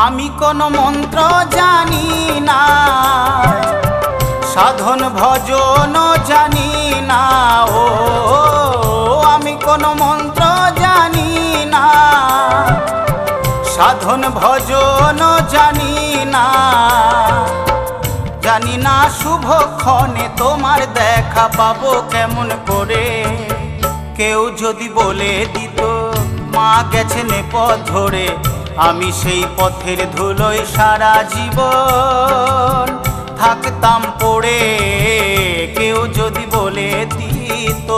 আমি কোনো মন্ত্র জানি না, সাধন ভজন জানি না। ও আমি কোনো মন্ত্র জানি না, সাধন ভজন জানি না। জানি না শুভক্ষণে তোমার দেখা পাবো কেমন করে। কেউ যদি বলে দিত মা গেছেন এ পথ ধরে, আমি সেই পথের ধুলোয় সারা জীবন থাকতাম পড়ে। কেউ যদি বলে দিত